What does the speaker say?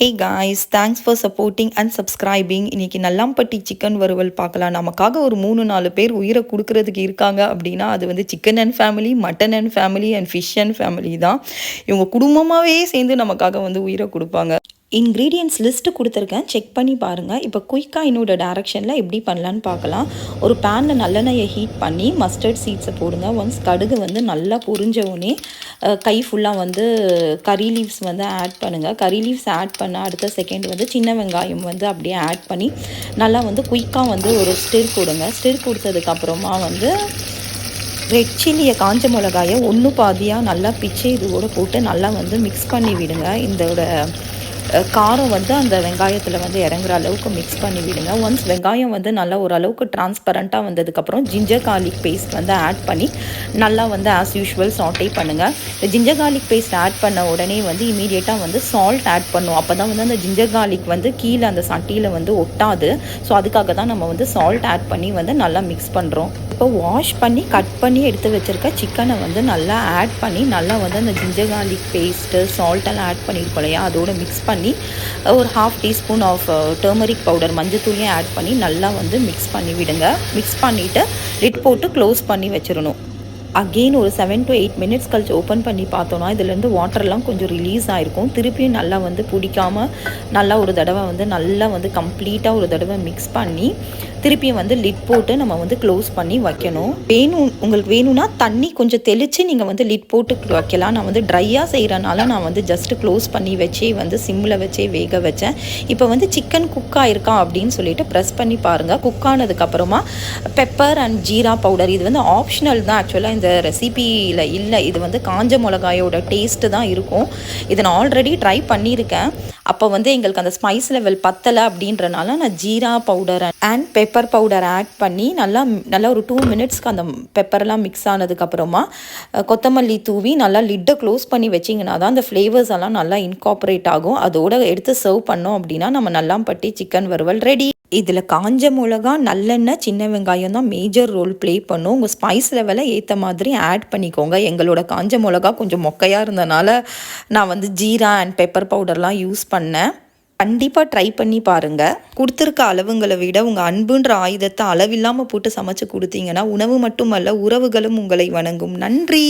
Hey guys, thanks for supporting and subscribing. இன்னைக்கு Nallampatti chicken வறுவல் பார்க்கலாம். நமக்காக ஒரு 3-4 பேர் உயிரை கொடுக்கறதுக்கு இருக்காங்க அப்படின்னா அது வந்து chicken and family, mutton and family and fish and family தான். இவங்க குடும்பமாகவே சேர்ந்து நமக்காக வந்து உயிரை கொடுப்பாங்க. இன்க்ரீடியன்ட்ஸ் லிஸ்ட்டு கொடுத்துருக்கேன், செக் பண்ணி பாருங்கள். இப்போ குயிக்காக என்னோட டேரெக்ஷனில் எப்படி பண்ணலான்னு பார்க்கலாம். ஒரு பேனில் நல்லெண்ணெயை ஹீட் பண்ணி மஸ்டர்ட் சீட்ஸை போடுங்க. ஒன்ஸ் கடுகு வந்து நல்லா பொரிஞ்சவுடனே கை ஃபுல்லாக வந்து கறி லீவ்ஸ் வந்து ஆட் பண்ணுங்கள். கறி லீவ்ஸ் ஆட் பண்ண அடுத்த செகண்ட் வந்து சின்ன வெங்காயம் வந்து அப்படியே ஆட் பண்ணி நல்லா வந்து குயிக்காக வந்து ஒரு ஸ்டிர் கொடுங்க. ஸ்டிர் கொடுத்ததுக்கப்புறமா வந்து ரெட் சில்லியை, காஞ்ச மிளகாயை ஒன்று பாதியாக நல்லா பிச்சு இதோட போட்டு நல்லா வந்து மிக்ஸ் பண்ணி விடுங்க. இதோட காரம் வந்து அந்த வெங்காயத்தில் வந்து இறங்குற அளவுக்கு மிக்ஸ் பண்ணி விடுங்க. ஒன்ஸ் வெங்காயம் வந்து நல்லா ஓரளவுக்கு டிரான்ஸ்பரண்ட்டாக வந்ததுக்கப்புறம் ஜிஞ்சர் கார்லிக் பேஸ்ட் வந்து ஆட் பண்ணி நல்லா வந்து ஆஸ் யூஷுவல் சாட்டே பண்ணுங்கள். ஜிஞ்சர் கார்லிக் பேஸ்ட் ஆட் பண்ண உடனே வந்து இமீடியட்டாக வந்து சால்ட் ஆட் பண்ணும். அப்போ தான் வந்து அந்த ஜிஞ்சர் கார்லிக் வந்து கீழே அந்த சட்டியில் வந்து ஒட்டாது. ஸோ அதுக்காக தான் நம்ம வந்து சால்ட் ஆட் பண்ணி வந்து நல்லா மிக்ஸ் பண்ணுறோம். இப்போ வாஷ் பண்ணி கட் பண்ணி எடுத்து வச்சுருக்க சிக்கனை வந்து நல்லா ஆட் பண்ணி நல்லா வந்து அந்த ஜிஞ்சர் கார்லிக் பேஸ்ட்டு சால்ட்டெல்லாம் ஆட் பண்ணியிருக்கோம் இல்லையா, அதோட மிக்ஸ் பண்ணி ஒரு 1/2 டீஸ்பூன் ஆஃப் டர்மரிக் பவுடர், மஞ்சத்தூளையும் ஆட் பண்ணி நல்லா வந்து மிக்ஸ் பண்ணி விடுங்க. மிக்ஸ் பண்ணிவிட்டு லிட் போட்டு க்ளோஸ் பண்ணி வச்சிடணும். அகெயின் ஒரு 7 to 8 மினிட்ஸ் கழிச்சு ஓப்பன் பண்ணி பார்த்தோன்னா இதுலேருந்து வாட்டர்லாம் கொஞ்சம் ரிலீஸ் ஆகிருக்கும். திருப்பியும் நல்லா வந்து பிடிக்காமல் நல்லா ஒரு தடவை வந்து நல்லா வந்து கம்ப்ளீட்டாக ஒரு தடவை மிக்ஸ் பண்ணி திருப்பியும் வந்து லிட் போட்டு நம்ம வந்து க்ளோஸ் பண்ணி வைக்கணும். உங்களுக்கு வேணும்னா தண்ணி கொஞ்சம் தெளித்து நீங்கள் வந்து லிட் போட்டு வைக்கலாம். நான் வந்து ட்ரையாக செய்கிறனால நான் வந்து ஜஸ்ட்டு க்ளோஸ் பண்ணி வச்சே வந்து சிம்மில் வச்சே வேக வச்சேன். இப்போ வந்து சிக்கன் குக் ஆகிருக்கா அப்படின்னு சொல்லிட்டு ப்ரெஸ் பண்ணி பாருங்கள். குக் ஆனதுக்கப்புறமா பெப்பர் அண்ட் ஜீரா பவுடர், இது வந்து ஆப்ஷனல் தான், ஆக்சுவலாக இந்த ரெசிபியில் இல்லை. இது வந்து காஞ்ச மிளகாயோட டேஸ்ட்டு தான் இருக்கும். இதை நான் ஆல்ரெடி ட்ரை பண்ணியிருக்கேன். அப்போ வந்து எங்களுக்கு அந்த ஸ்பைஸ் லெவல் பத்தலை அப்படின்றனால நான் jeera powder and pepper powder add பண்ணி நல்லா ஒரு 2 மினிட்ஸ்க்கு அந்த பெப்பரெல்லாம் மிக்ஸ் ஆனதுக்கப்புறமா கொத்தமல்லி தூவி நல்லா லிட்டை க்ளோஸ் பண்ணி வச்சிங்கன்னா தான் அந்த ஃப்ளேவர்ஸ் எல்லாம் நல்லா இன்கார்பரேட் ஆகும். அதோடு எடுத்து சர்வ் பண்ணோம் அப்படின்னா நம்ம நல்லாம்பட்டி சிக்கன் வறுவல் ரெடி. இதில் காஞ்ச மிளகா, நல்லெண்ணெய், சின்ன வெங்காயம் தான் மேஜர் ரோல் ப்ளே பண்ணும். உங்கள் ஸ்பைஸ் லெவலை ஏற்ற மாதிரி ஆட் பண்ணிக்கோங்க. எங்களோட காஞ்ச மிளகா கொஞ்சம் மொக்கையாக இருந்தனால நான் வந்து ஜீரா அண்ட் பெப்பர் பவுடர்லாம் யூஸ் பண்ணேன். கண்டிப்பாக ட்ரை பண்ணி பாருங்கள். கொடுத்துருக்க அளவுங்களை விட உங்கள் அன்புன்ற ஆயுதத்தை அளவில்லாமல் போட்டு சமைச்சு கொடுத்தீங்கன்னா உணவு மட்டுமல்ல, உறவுகளும் உங்களை வணங்கும். நன்றி.